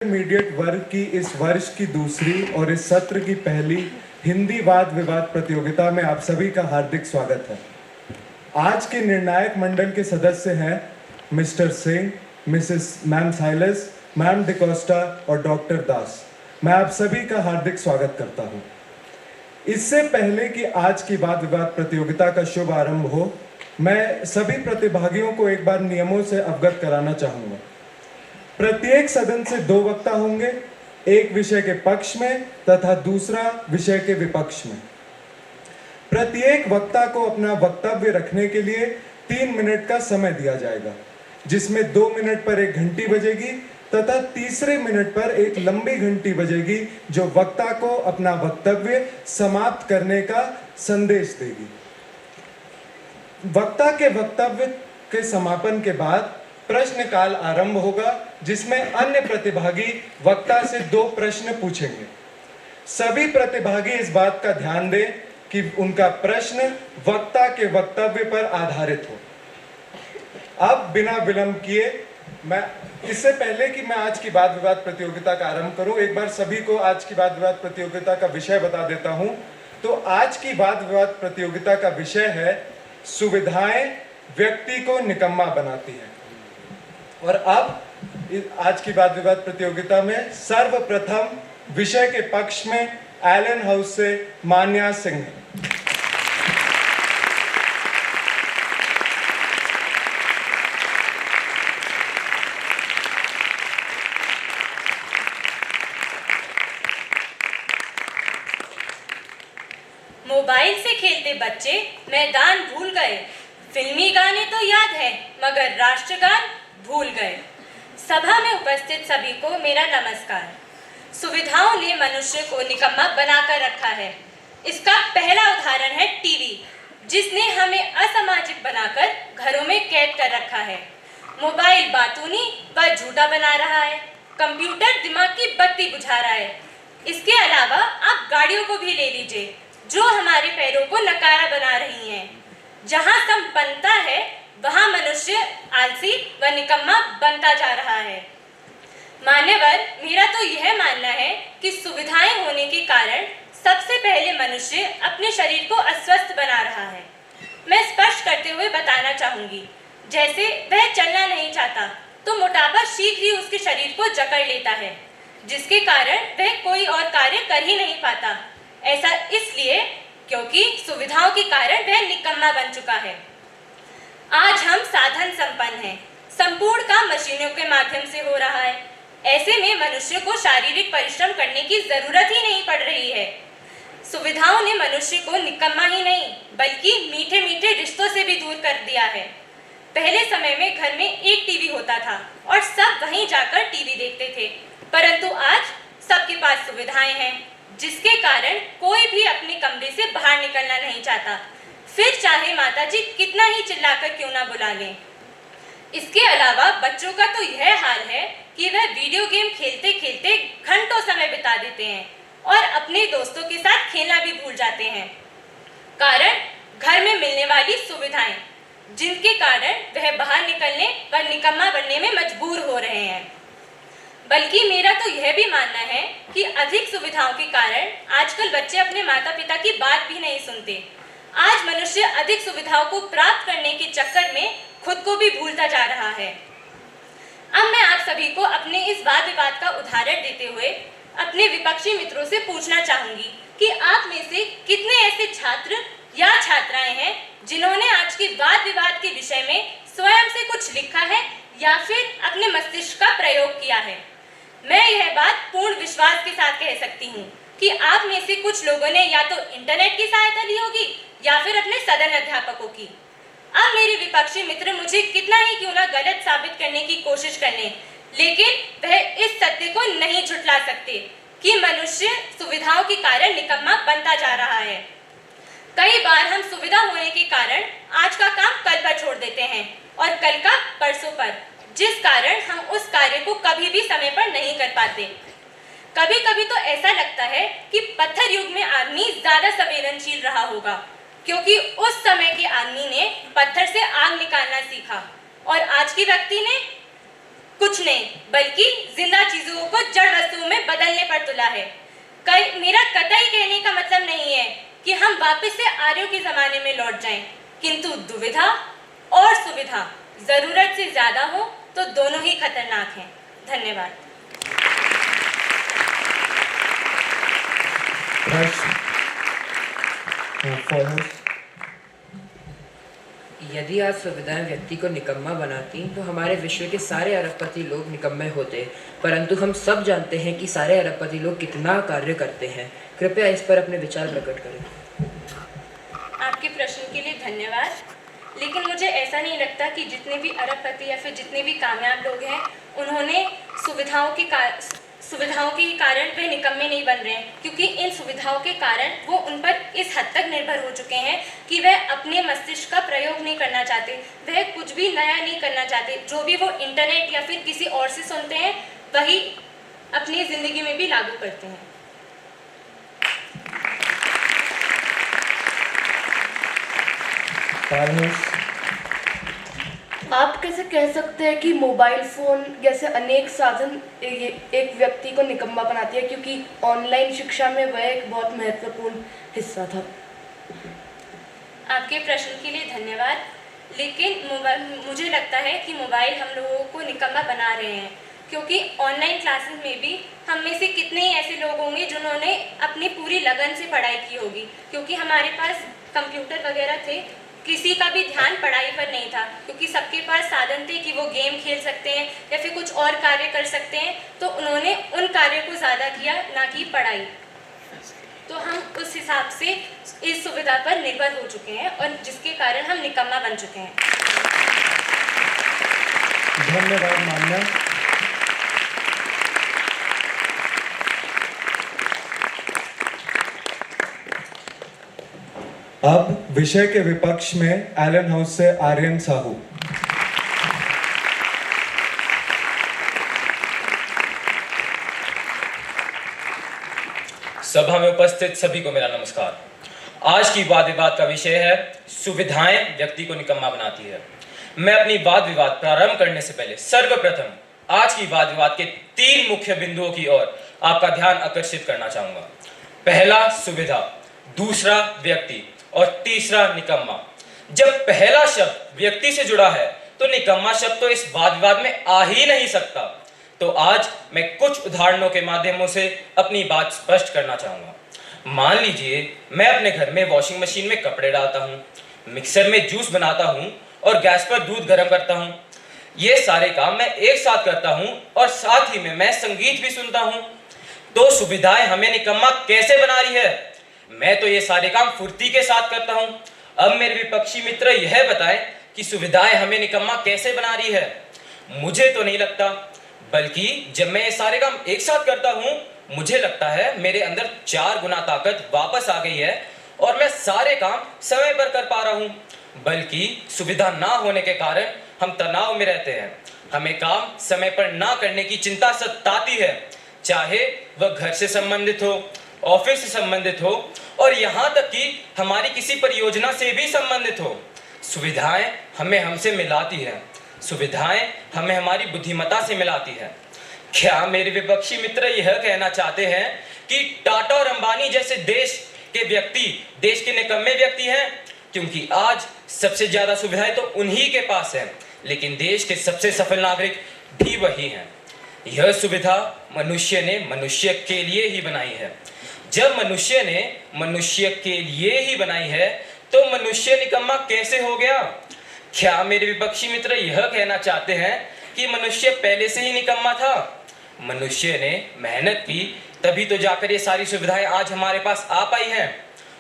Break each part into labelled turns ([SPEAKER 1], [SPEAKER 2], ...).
[SPEAKER 1] Intermediate वर्ग की इस वर्ष की दूसरी और इस सत्र की पहली हिंदी वाद विवाद प्रतियोगिता में आप सभी का हार्दिक स्वागत है। आज के निर्णायक मंडल के सदस्य हैं mister Singh, Mrs ma'am Silas, ma'am D'Costa और डॉक्टर दास। मैं आप सभी का हार्दिक स्वागत करता हूं। इससे पहले कि आज की वाद विवाद प्रतियोगिता का शुभ आरंभ हो, मैं सभी प्रतिभागियों को एक बार नियमों से अवगत कराना चाहूंगा। प्रत्येक सदन से 2 वक्ता होंगे, एक विषय के पक्ष में तथा दूसरा विषय के विपक्ष में। प्रत्येक वक्ता को अपना वक्तव्य रखने के लिए 3 मिनट का समय दिया जाएगा, जिसमें 2 मिनट पर एक घंटी बजेगी तथा तीसरे मिनट पर एक लंबी घंटी बजेगी जो वक्ता को अपना वक्तव्य समाप्त करने का संदेश देगी। वक्ता के वक्तव्य के समापन के बाद प्रश्न काल आरंभ होगा, जिसमें अन्य प्रतिभागी वक्ता से 2 प्रश्न पूछेंगे। सभी प्रतिभागी इस बात का ध्यान दें कि उनका प्रश्न वक्ता के वक्तव्य पर आधारित हो। अब बिना विलंब किए इससे पहले कि मैं आज की वाद विवाद प्रतियोगिता का आरंभ करूं, एक बार सभी को आज की वाद विवाद प्रतियोगिता का विषय बता देता हूं। तो आज की वाद विवाद प्रतियोगिता का विषय है सुविधाएं व्यक्ति को निकम्मा बनाती है। और अब आज की वाद विवाद प्रतियोगिता में सर्वप्रथम विषय के पक्ष में एलन हाउस से मान्या सिंह।
[SPEAKER 2] मोबाइल से खेलते बच्चे मैदान भूल गए, फिल्मी गाने तो याद है मगर राष्ट्रगान भूल गए। सभा में उपस्थित सभी को मेरा नमस्कार। सुविधाओं ने मनुष्य को निकम्मा बनाकर रखा है। इसका पहला उदाहरण है टीवी, जिसने हमें असामाजिक बनाकर घरों में कैद कर रखा है। मोबाइल बातूनी व झूठा बना रहा है। कंप्यूटर दिमाग की बत्ती बुझा रहा है। इसके अलावा आप गाड़ियों को भी ले लीजिए, जो हमारे पैरों को नकारा बना रही हैं। जहां संपन्नता है वहां मनुष्य आलसी व निकम्मा बनता जा रहा है। मान्यवर, मेरा तो यह मानना है कि सुविधाएं होने के कारण सबसे पहले मनुष्य अपने शरीर को अस्वस्थ बना रहा है। मैं स्पष्ट करते हुए बताना चाहूंगी, जैसे वह चलना नहीं चाहता तो मोटापा शीघ्र ही उसके शरीर को जकड़ लेता है, जिसके कारण वह कोई और कार्य कर ही नहीं पाता। ऐसा इसलिए क्योंकि सुविधाओं के कारण वह निकम्मा बन चुका है। आज हम साधन संपन्न हैं, संपूर्ण काम मशीनों के माध्यम से हो रहा है। ऐसे में मनुष्य को शारीरिक परिश्रम करने की जरूरत ही नहीं पड़ रही है। सुविधाओं ने मनुष्य को निकम्मा ही नहीं बल्कि मीठे मीठे रिश्तों से भी दूर कर दिया है। पहले समय में घर में एक टीवी होता था और सब वहीं जाकर टीवी देखते थे, परंतु आज सबके पास सुविधाएं हैं, जिसके कारण कोई भी अपने कमरे से बाहर निकलना नहीं चाहता, फिर चाहे माताजी कितना ही चिल्लाकर क्यों ना बुला लें। इसके अलावा बच्चों का तो यह हाल है कि वह वीडियो गेम खेलते खेलते घंटों समय बिता देते हैं और अपने दोस्तों के साथ खेलना भी भूल जाते हैं। कारण घर में मिलने वाली सुविधाएं, जिनके कारण वह बाहर निकलने व निकम्मा बनने में मजबूर हो रहे हैं। बल्कि मेरा तो यह भी मानना है कि अधिक सुविधाओं के कारण आजकल बच्चे अपने माता पिता की बात भी नहीं सुनते। आज मनुष्य अधिक सुविधाओं को प्राप्त करने के चक्कर में खुद को भी भूलता जा रहा है। अब मैं आप सभी को अपने इस वाद विवाद का उदाहरण देते हुए अपने विपक्षी मित्रों से पूछना चाहूंगी कि आप में से कितने ऐसे छात्र या छात्राएं हैं जिन्होंने आज के वाद विवाद के विषय में स्वयं से कुछ लिखा है या फिर अपने मस्तिष्क का प्रयोग किया है। मैं यह बात पूर्ण विश्वास के साथ कह सकती हूँ कि आप में से कुछ लोगों ने या तो इंटरनेट की सहायता ली होगी या फिर अपने सदन अध्यापकों की। अब मेरे विपक्षी मित्र मुझे कितना ही क्यों ना गलत साबित करने की कोशिश कर लें, लेकिन वह इस सत्य को नहीं झुठला सकते कि मनुष्य सुविधाओं के कारण निकम्मा बनता जा रहा है। कई बार हम सुविधा होने के कारण आज का काम कल पर छोड़ देते हैं और कल का परसों पर, जिस कारण हम उस कार्य को कभी भी समय पर नहीं कर पाते। कभी कभी तो ऐसा लगता है कि पत्थर युग में आदमी ज्यादा संवेदनशील रहा होगा, क्योंकि उस समय के आदमी ने पत्थर से आग निकालना सीखा और आज के व्यक्ति ने कुछ नहीं, बल्कि जिंदा चीजों को जड़ वस्तुओं में बदलने पर तुला है। मेरा कतई कहने का मतलब नहीं है कि हम वापस से आर्यों के जमाने में लौट जाएं, किंतु दुविधा और सुविधा जरूरत से ज्यादा हो तो दोनों ही खतरनाक हैं। धन्यवाद।
[SPEAKER 3] यदि आज सुविधाएं व्यक्ति को निकम्मा बनाती तो हमारे विश्व के सारे अरबपति लोग निकम्मे होते, परंतु हम सब जानते हैं कि सारे अरबपति लोग कितना कार्य करते हैं। कृपया इस पर अपने विचार प्रकट करें।
[SPEAKER 2] आपके प्रश्न के लिए धन्यवाद, लेकिन मुझे ऐसा नहीं लगता कि जितने भी अरबपति या फिर जितने भी कामयाब लोग हैं उन्होंने सुविधाओं के कारण वे निकम्मे नहीं बन रहे हैं, क्योंकि इन सुविधाओं के कारण वो उन पर इस हद तक निर्भर हो चुके हैं कि वह अपने मस्तिष्क का प्रयोग नहीं करना चाहते, वह कुछ भी नया नहीं करना चाहते। जो भी वो इंटरनेट या फिर किसी और से सुनते हैं वही अपनी ज़िंदगी में भी लागू करते हैं।
[SPEAKER 4] आप कैसे कह सकते हैं कि मोबाइल फ़ोन जैसे अनेक साधन एक व्यक्ति को निकम्मा बनाती है, क्योंकि ऑनलाइन शिक्षा में वह एक बहुत महत्वपूर्ण हिस्सा था।
[SPEAKER 2] आपके प्रश्न के लिए धन्यवाद, लेकिन मुझे लगता है कि मोबाइल हम लोगों को निकम्मा बना रहे हैं, क्योंकि ऑनलाइन क्लासेस में भी हम में से कितने ही ऐसे लोग होंगे जिन्होंने अपनी पूरी लगन से पढ़ाई की होगी, क्योंकि हमारे पास कंप्यूटर वगैरह थे। किसी का भी ध्यान पढ़ाई पर नहीं था, क्योंकि सबके पास साधन थे कि वो गेम खेल सकते हैं या फिर कुछ और कार्य कर सकते हैं, तो उन्होंने उन कार्यों को ज़्यादा किया, ना कि पढ़ाई। तो हम उस हिसाब से इस सुविधा पर निर्भर हो चुके हैं और जिसके कारण हम निकम्मा बन चुके हैं।
[SPEAKER 1] धन्यवाद मान्या। अब विषय के विपक्ष में एलन हाउस से आर्यन साहू।
[SPEAKER 5] सभा में उपस्थित सभी को मेरा नमस्कार। आज की वाद विवाद का विषय है सुविधाएं व्यक्ति को निकम्मा बनाती है। मैं अपनी वाद विवाद प्रारंभ करने से पहले सर्वप्रथम आज की वाद विवाद के 3 मुख्य बिंदुओं की ओर आपका ध्यान आकर्षित करना चाहूंगा। पहला सुविधा, दूसरा व्यक्ति और तीसरा निकम्मा। जब पहला शब्द व्यक्ति से जुड़ा है तो निकम्मा शब्द तो इस वाद विवाद में आ ही नहीं सकता। तो आज मैं कुछ उदाहरणों के माध्यमों से अपनी बात स्पष्ट करना चाहूंगा। मान लीजिए मैं अपने घर में वॉशिंग मशीन में कपड़े डालता हूँ, मिक्सर में जूस बनाता हूँ और गैस पर दूध गर्म करता हूँ। ये सारे काम मैं एक साथ करता हूँ और साथ ही में मैं संगीत भी सुनता हूँ। तो सुविधाएं हमें निकम्मा कैसे बना रही है? मैं तो ये सारे काम फुर्ती के साथ करता हूं। अब मेरे विपक्षी मित्र यह बताएं कि सुविधाएं हमें निकम्मा कैसे बना रही है। मुझे तो नहीं लगता, बल्कि जब मैं ये सारे काम एक साथ करता हूं मुझे लगता है मेरे अंदर 4 गुना ताकत वापस आ गई है और मैं सारे काम समय पर कर पा रहा हूं। बल्कि सुविधा ना होने के कारण हम तनाव में रहते हैं। हमें काम समय पर ना करने की चिंता सताती है, चाहे वह घर से संबंधित हो, ऑफिस से संबंधित हो और यहाँ तक कि हमारी किसी परियोजना से भी संबंधित हो। सुविधाएं हमें हमसे मिलाती हैं, सुविधाएं हमें हमारी बुद्धिमत्ता से मिलाती है। क्या मेरे विपक्षी मित्र यह कहना चाहते हैं कि टाटा और अंबानी जैसे देश के व्यक्ति देश के निकम्मे व्यक्ति हैं? क्योंकि आज सबसे ज्यादा सुविधाएं तो उन्हीं के पास हैं, लेकिन देश के सबसे सफल नागरिक भी वही हैं। यह सुविधा मनुष्य ने मनुष्य के लिए ही बनाई है। जब मनुष्य ने मनुष्य के लिए ही बनाई है तो मनुष्य निकम्मा कैसे हो गया? क्या मेरे विपक्षी मित्र यह कहना चाहते हैं कि मनुष्य पहले से ही निकम्मा था? मनुष्य ने मेहनत की तभी तो जाकर ये सारी सुविधाएं आज हमारे पास आ पाई हैं।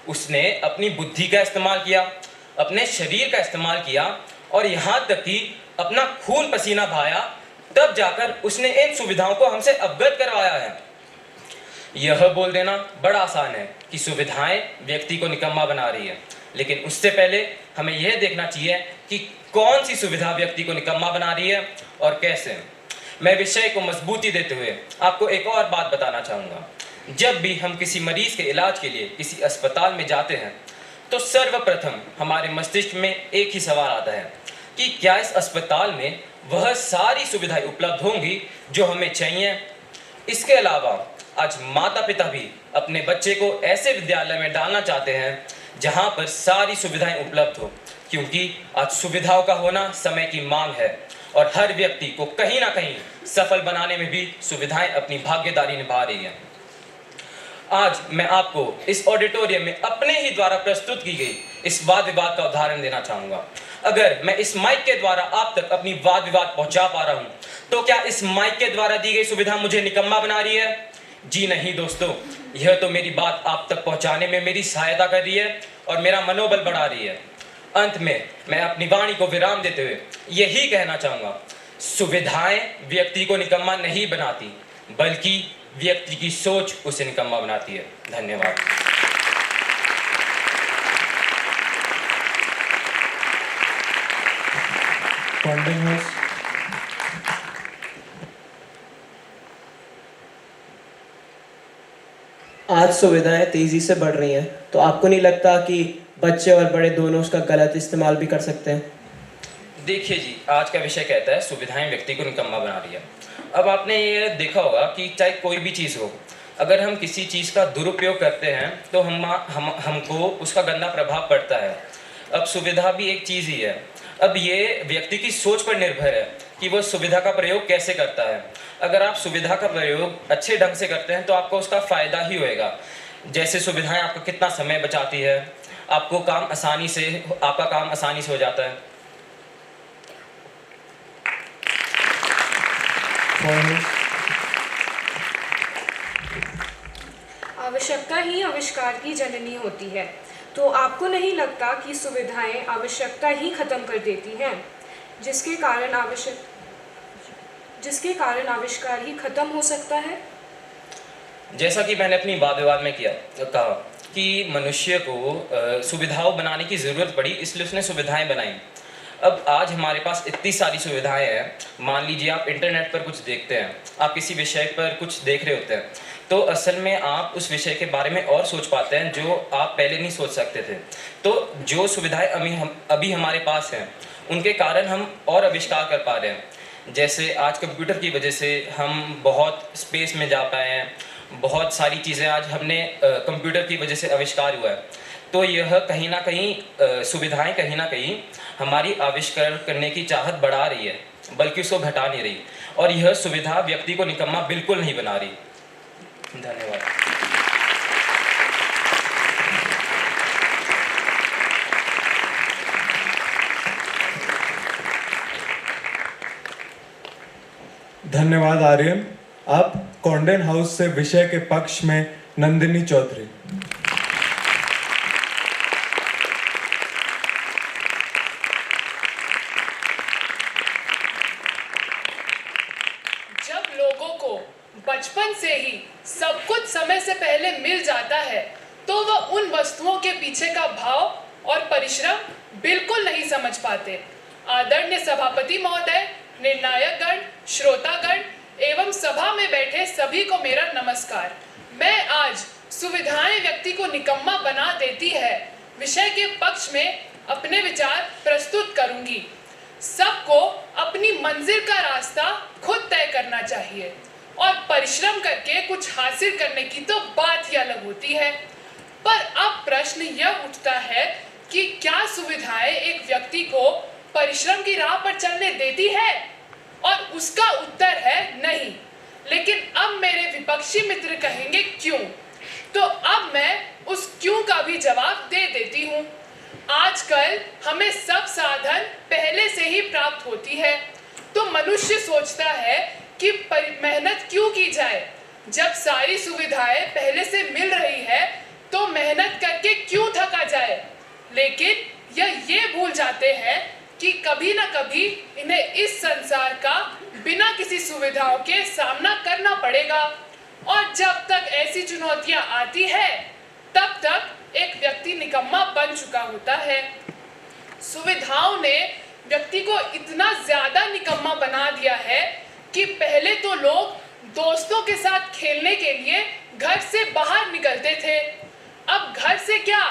[SPEAKER 5] उसने अपनी बुद्धि का इस्तेमाल किया, अपने शरीर का इस्तेमाल किया और यहाँ तक कि अपना खून पसीना बहाया, तब जाकर उसने इन सुविधाओं को हमसे अवगत करवाया है। यह बोल देना बड़ा आसान है कि सुविधाएं व्यक्ति को निकम्मा बना रही है, लेकिन उससे पहले हमें यह देखना चाहिए कि कौन सी सुविधा व्यक्ति को निकम्मा बना रही है और कैसे। मैं विषय को मजबूती देते हुए आपको एक और बात बताना चाहूँगा। जब भी हम किसी मरीज के इलाज के लिए किसी अस्पताल में जाते हैं तो सर्वप्रथम हमारे मस्तिष्क में एक ही सवाल आता है कि क्या इस अस्पताल में वह सारी सुविधाएं उपलब्ध होंगी जो हमें चाहिए। इसके अलावा आज माता पिता भी अपने बच्चे को ऐसे विद्यालय में डालना चाहते हैं जहां पर सारी सुविधाएं उपलब्ध हो, क्योंकि आज सुविधाओं का होना समय की मांग है और हर व्यक्ति को कहीं ना कहीं सफल बनाने में भी सुविधाएं अपनी भागीदारी निभा रही हैं। आज मैं आपको इस ऑडिटोरियम में अपने ही द्वारा प्रस्तुत की गई इस वाद विवाद का उदाहरण देना चाहूंगा। अगर मैं इस माइक के द्वारा आप तक अपनी वाद विवाद पहुंचा पा रहा हूं, तो क्या इस माइक के द्वारा दी गई सुविधा मुझे निकम्मा बना रही है? जी नहीं दोस्तों, यह तो मेरी बात आप तक पहुंचाने में मेरी सहायता कर रही है और मेरा मनोबल बढ़ा रही है। अंत में मैं अपनी वाणी को विराम देते हुए यही कहना चाहूंगा, सुविधाएं व्यक्ति को निकम्मा नहीं बनाती, बल्कि व्यक्ति की सोच उसे निकम्मा बनाती है। धन्यवाद।
[SPEAKER 1] कॉन्डेन हाउस।
[SPEAKER 6] आज सुविधाएं तेजी से बढ़ रही हैं, तो आपको नहीं लगता कि बच्चे और बड़े दोनों उसका गलत इस्तेमाल भी कर सकते हैं?
[SPEAKER 5] देखिए जी, आज का विषय कहता है सुविधाएं व्यक्ति को निकम्मा बना रही है। अब आपने ये देखा होगा कि चाहे कोई भी चीज़ हो, अगर हम किसी चीज़ का दुरुपयोग करते हैं तो हमको उसका गंदा प्रभाव पड़ता है। अब सुविधा भी एक चीज़ ही है। अब ये व्यक्ति की सोच पर निर्भर है कि वह सुविधा का प्रयोग कैसे करता है। अगर आप सुविधा का प्रयोग अच्छे ढंग से करते हैं तो आपको उसका फ़ायदा ही होएगा। जैसे सुविधाएं आपका कितना समय बचाती है, आपका काम आसानी से हो जाता है।
[SPEAKER 7] आवश्यकता ही आविष्कार की जननी होती है, तो आपको नहीं लगता कि सुविधाएं आवश्यकता ही खत्म कर देती हैं, जिसके कारण आविष्कार ही खत्म हो सकता है?
[SPEAKER 5] जैसा कि मैंने अपनी वाद विवाद में कहा कि मनुष्य को सुविधाओं बनाने की ज़रूरत पड़ी, इसलिए उसने सुविधाएं बनाई। अब आज हमारे पास इतनी सारी सुविधाएं हैं। मान लीजिए आप इंटरनेट पर कुछ देखते हैं, आप किसी विषय पर कुछ देख रहे होते हैं, तो असल में आप उस विषय के बारे में और सोच पाते हैं जो आप पहले नहीं सोच सकते थे। तो जो सुविधाएं अभी हमारे पास हैं, उनके कारण हम और आविष्कार कर पा रहे हैं। जैसे आज कंप्यूटर की वजह से हम बहुत स्पेस में जा पाए हैं, बहुत सारी चीज़ें आज हमने कंप्यूटर की वजह से आविष्कार हुआ है। तो यह कहीं ना कहीं सुविधाएं कहीं ना कहीं हमारी आविष्कार करने की चाहत बढ़ा रही है, बल्कि उसको घटा नहीं रही। और यह सुविधा व्यक्ति को निकम्मा बिल्कुल नहीं बना रही। धन्यवाद।
[SPEAKER 1] धन्यवाद आर्यन। अब कॉन्डेन हाउस से विषय के पक्ष में नंदिनी चौधरी।
[SPEAKER 8] जब लोगों को बचपन से ही सब कुछ समय से पहले मिल जाता है, तो वह उन वस्तुओं के पीछे का भाव और परिश्रम बिल्कुल नहीं समझ पाते। आदरणीय सभापति महोदय, निर्णायक गण, श्रोतागण एवं सभा में बैठे सभी को मेरा नमस्कार। मैं आज सुविधाएं व्यक्ति को निकम्मा बना देती है विषय के पक्ष में अपने विचार प्रस्तुत करूंगी। सबको अपनी मंजिल का रास्ता खुद तय करना चाहिए और परिश्रम करके कुछ हासिल करने की तो बात ही अलग होती है। पर अब प्रश्न यह उठता है कि क्या सुविधाएं एक व्यक्ति को परिश्रम की राह पर चलने देती है? और उसका उत्तर है नहीं। लेकिन अब मेरे विपक्षी मित्र कहेंगे क्यों? तो अब मैं उस क्यों का भी जवाब दे देती हूँ। आजकल हमें सब साधन पहले से ही प्राप्त होती है, तो मनुष्य सोचता है कि मेहनत क्यों की जाए। जब सारी सुविधाएं पहले से मिल रही है तो मेहनत करके क्यों थका जाए। लेकिन ये भूल जाते हैं कि कभी ना कभी इन्हें इस संसार का बिना किसी सुविधाओं के सामना करना पड़ेगा, और जब तक ऐसी चुनौतियां आती है तब तक एक व्यक्ति निकम्मा बन चुका होता है। सुविधाओं ने व्यक्ति को इतना ज्यादा निकम्मा बना दिया है कि पहले तो लोग दोस्तों के साथ खेलने के लिए घर से बाहर निकलते थे। अब घर से क्या,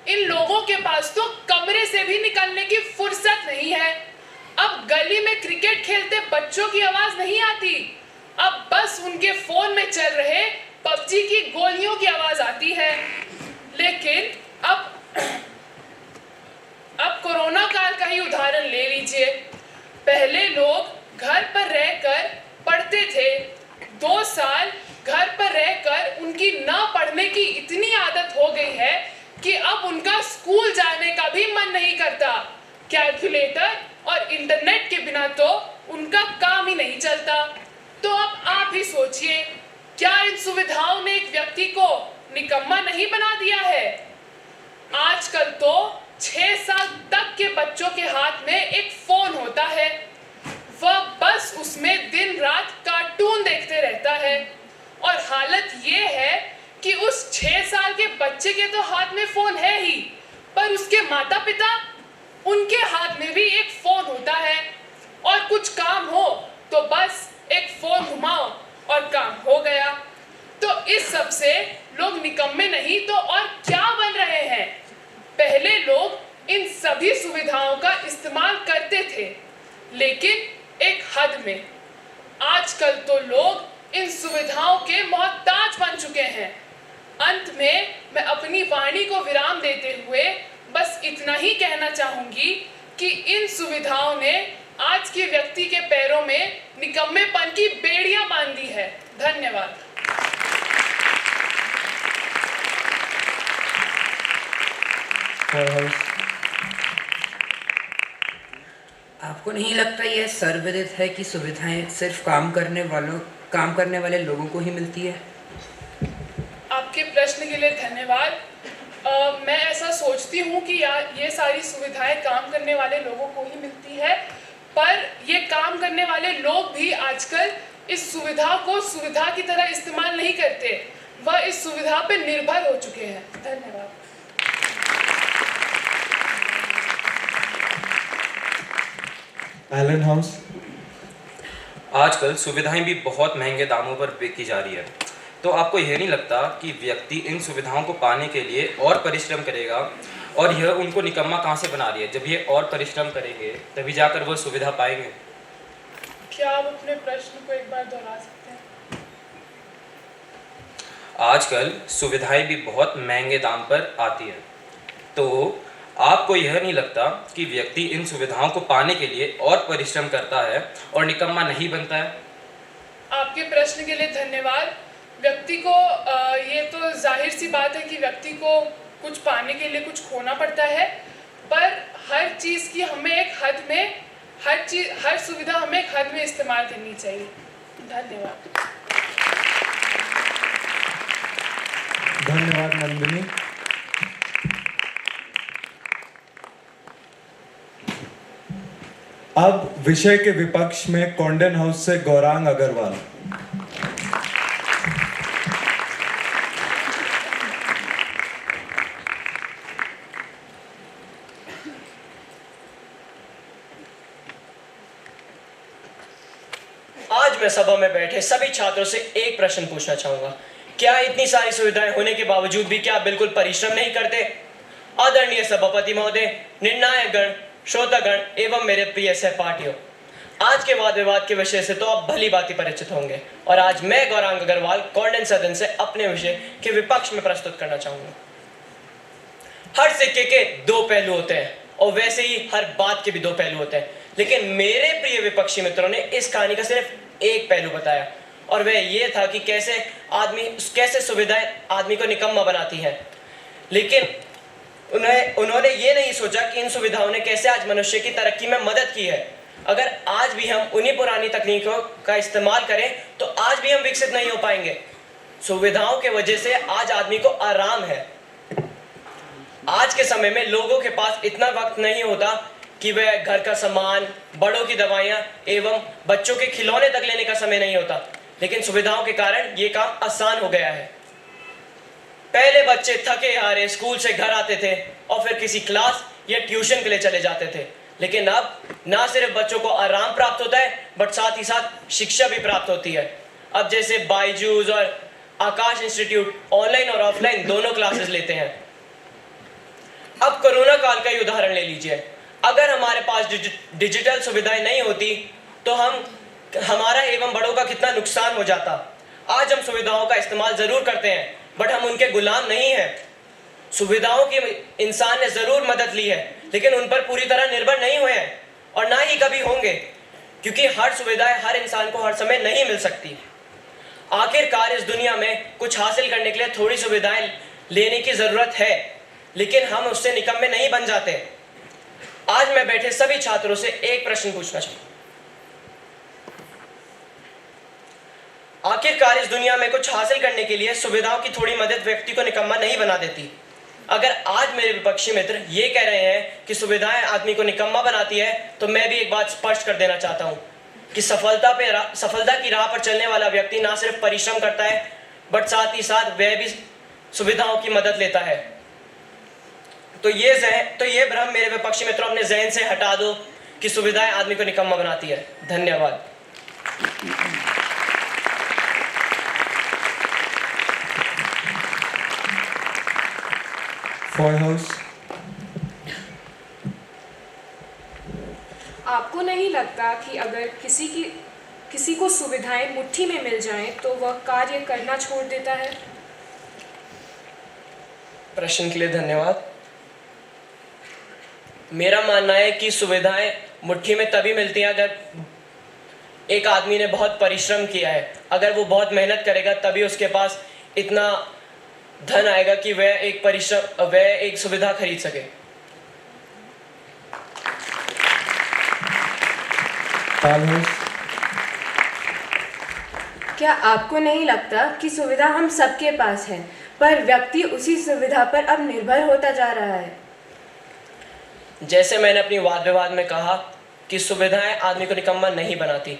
[SPEAKER 8] इन लोगों के पास तो कमरे से भी निकलने की फुर्सत नहीं है। अब गली में क्रिकेट खेलते बच्चों की आवाज नहीं आती, अब बस उनके फोन में चल रहे पबजी की गोलियों की आवाज आती है। लेकिन अब कोरोना काल का ही उदाहरण ले लीजिए। पहले लोग घर पर रहकर पढ़ते थे, 2 साल घर पर रहकर उनकी ना पढ़ने की इतनी आदत हो गई है कि अब उनका स्कूल जाने का भी मन नहीं करता। कैलकुलेटर और इंटरनेट के बिना तो उनका काम ही नहीं चलता। तो अब आप ही सोचिए, क्या इन सुविधाओं ने एक व्यक्ति को निकम्मा नहीं बना दिया है? आजकल तो 6 साल तक के बच्चों के हाथ में एक फोन होता है, वह बस उसमें दिन रात कार्टून देखते रहता है। और हालत ये है कि उस 6 साल के बच्चे के तो हाथ में फोन है ही, पर उसके माता पिता, उनके हाथ में भी एक फोन होता है। और कुछ काम हो तो बस एक फोन घुमाओ और काम हो गया। तो इस सब से लोग निकम्मे नहीं तो और क्या बन रहे हैं? पहले लोग इन सभी सुविधाओं का इस्तेमाल करते थे, लेकिन एक हद में। आजकल तो लोग इन सुविधाओं के मोहताज बन चुके हैं। अंत में मैं अपनी वाणी को विराम देते हुए बस इतना ही कहना चाहूंगी कि इन सुविधाओं ने आज के व्यक्ति के पैरों में निकम्मेपन की बेड़ियां बांध दी है। धन्यवाद।
[SPEAKER 3] आपको नहीं लगता यह सर्वविदित है कि सुविधाएं सिर्फ काम करने वाले लोगों को ही मिलती है?
[SPEAKER 8] आपके प्रश्न के लिए धन्यवाद। मैं ऐसा सोचती हूँ कि ये सारी सुविधाएं काम करने वाले लोगों को ही मिलती है, पर ये काम करने वाले लोग भी आजकल इस सुविधा को सुविधा की तरह इस्तेमाल नहीं करते, वह इस सुविधा पर निर्भर हो चुके हैं। धन्यवाद।
[SPEAKER 1] Allen House.
[SPEAKER 5] आजकल सुविधाएं भी बहुत महंगे दामों पर बेची जा रही है, तो आपको यह नहीं लगता कि व्यक्ति इन सुविधाओं को पाने के लिए और परिश्रम करेगा, और यह उनको निकम्मा कहाँ से बना रही है? जब ये और परिश्रम करेंगे तभी जाकर वह सुविधा पाएंगे।
[SPEAKER 8] क्या आप अपने प्रश्न को एक बार दोहरा सकते हैं?
[SPEAKER 5] आजकल सुविधाएं भी बहुत महंगे दाम पर आती है, तो आपको यह नहीं लगता कि व्यक्ति इन सुविधाओं को पाने के लिए और परिश्रम करता है और निकम्मा नहीं बनता है?
[SPEAKER 8] आपके प्रश्न के लिए धन्यवाद। व्यक्ति को ये तो जाहिर सी बात है कि व्यक्ति को कुछ पाने के लिए कुछ खोना पड़ता है, पर हर चीज़ की हमें एक हद में, हर सुविधा हमें एक हद में इस्तेमाल करनी चाहिए। धन्यवाद।
[SPEAKER 1] धन्यवाद नंदिनी। अब विषय के विपक्ष में कॉन्डेन हाउस से गौरांग अग्रवाल।
[SPEAKER 9] आज मैं सभा में बैठे सभी छात्रों से एक प्रश्न पूछना चाहूंगा। क्या इतनी सारी सुविधाएं होने के बावजूद भी क्या बिल्कुल परिश्रम नहीं करते? आदरणीय सभापति महोदय, निर्णायक गण, श्रोतागण एवं मेरे प्रिय सहपाठियों, आज के वाद विवाद के विषय से तो आप भली भांति परिचित होंगे, और आज मैं गौरांग अग्रवाल कॉन्डेन सदन से अपने विषय के विपक्ष में प्रस्तुत करना चाहूंगा। हर सिक्के के 2 पहलू होते हैं, और वैसे ही हर बात के भी 2 पहलू होते हैं, लेकिन मेरे प्रिय विपक्षी मित्रों ने इस कहानी का सिर्फ एक पहलू बताया, और वह ये था कि कैसे सुविधाएं आदमी को निकम्मा बनाती हैं। लेकिन उन्होंने ये नहीं सोचा कि इन सुविधाओं ने कैसे आज मनुष्य की तरक्की में मदद की है। अगर आज भी हम उन्हीं पुरानी तकनीकों का इस्तेमाल करें तो आज भी हम विकसित नहीं हो पाएंगे। सुविधाओं के वजह से आज आदमी को आराम है। आज के समय में लोगों के पास इतना वक्त नहीं होता कि वह घर का सामान, बड़ों की दवाइयाँ एवं बच्चों के खिलौने तक लेने का समय नहीं होता, लेकिन सुविधाओं के कारण ये काम आसान हो गया है। पहले बच्चे थके हारे स्कूल से घर आते थे और फिर किसी क्लास या ट्यूशन के लिए चले जाते थे, लेकिन अब ना सिर्फ बच्चों को आराम प्राप्त होता है बट साथ ही साथ शिक्षा भी प्राप्त होती है। अब जैसे बायजूस और आकाश इंस्टीट्यूट ऑनलाइन और ऑफलाइन दोनों क्लासेस लेते हैं। अब कोरोना काल का ही उदाहरण ले लीजिए। अगर हमारे पास डिजिटल सुविधाएं नहीं होती तो हमारा एवं बड़ों का कितना नुकसान हो जाता। आज हम सुविधाओं का इस्तेमाल जरूर करते हैं, बट हम उनके गुलाम नहीं हैं। सुविधाओं की इंसान ने जरूर मदद ली है, लेकिन उन पर पूरी तरह निर्भर नहीं हुए हैं और ना ही कभी होंगे, क्योंकि हर सुविधाएं हर इंसान को हर समय नहीं मिल सकती। आखिरकार इस दुनिया में कुछ हासिल करने के लिए थोड़ी सुविधाएं लेने की जरूरत है, लेकिन हम उससे निकम्मे नहीं बन जाते। आज मैं बैठे सभी छात्रों से एक प्रश्न पूछना चाहूंगा। आखिरकार इस दुनिया में कुछ हासिल करने के लिए सुविधाओं की थोड़ी मदद व्यक्ति को निकम्मा नहीं बना देती। अगर आज मेरे विपक्षी मित्र ये कह रहे हैं कि सुविधाएं आदमी को निकम्मा बनाती है, तो मैं भी एक बात स्पष्ट कर देना चाहता हूं कि सफलता की राह पर चलने वाला व्यक्ति ना सिर्फ परिश्रम करता है, बट साथ ही साथ वह भी सुविधाओं की मदद लेता है। तो ये भ्रम मेरे विपक्षी मित्रों अपने जहन से हटा दो कि सुविधाएं आदमी को निकम्मा बनाती है। धन्यवाद।
[SPEAKER 1] Foy house.
[SPEAKER 7] आपको नहीं लगता कि अगर किसी को सुविधाएं मुट्ठी में मिल जाएं तो वह कार्य करना छोड़ देता है?
[SPEAKER 9] प्रश्न के लिए धन्यवाद। मेरा मानना है कि सुविधाएं मुट्ठी में तभी मिलती हैं अगर एक आदमी ने बहुत परिश्रम किया है। अगर वो बहुत मेहनत करेगा तभी उसके पास इतना धन आएगा कि वह एक सुविधा खरीद सके।
[SPEAKER 10] क्या आपको नहीं लगता कि सुविधा हम सबके पास है, पर व्यक्ति उसी सुविधा पर अब निर्भर होता जा रहा है?
[SPEAKER 9] जैसे मैंने अपनी वाद विवाद में कहा कि सुविधाएं आदमी को निकम्मा नहीं बनाती,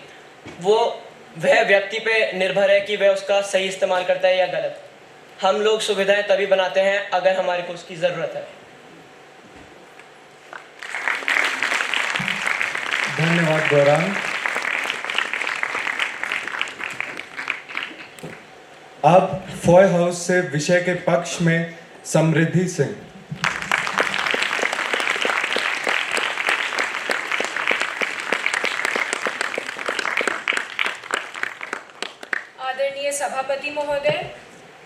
[SPEAKER 9] वह व्यक्ति पे निर्भर है कि वह उसका सही इस्तेमाल करता है या गलत। हम लोग सुविधाएं तभी बनाते हैं अगर हमारे को उसकी जरूरत है।
[SPEAKER 1] धन्यवाद गौरांग। अब फॉय हाउस से विषय के पक्ष में समृद्धि सिंह।
[SPEAKER 7] आदरणीय सभापति महोदय,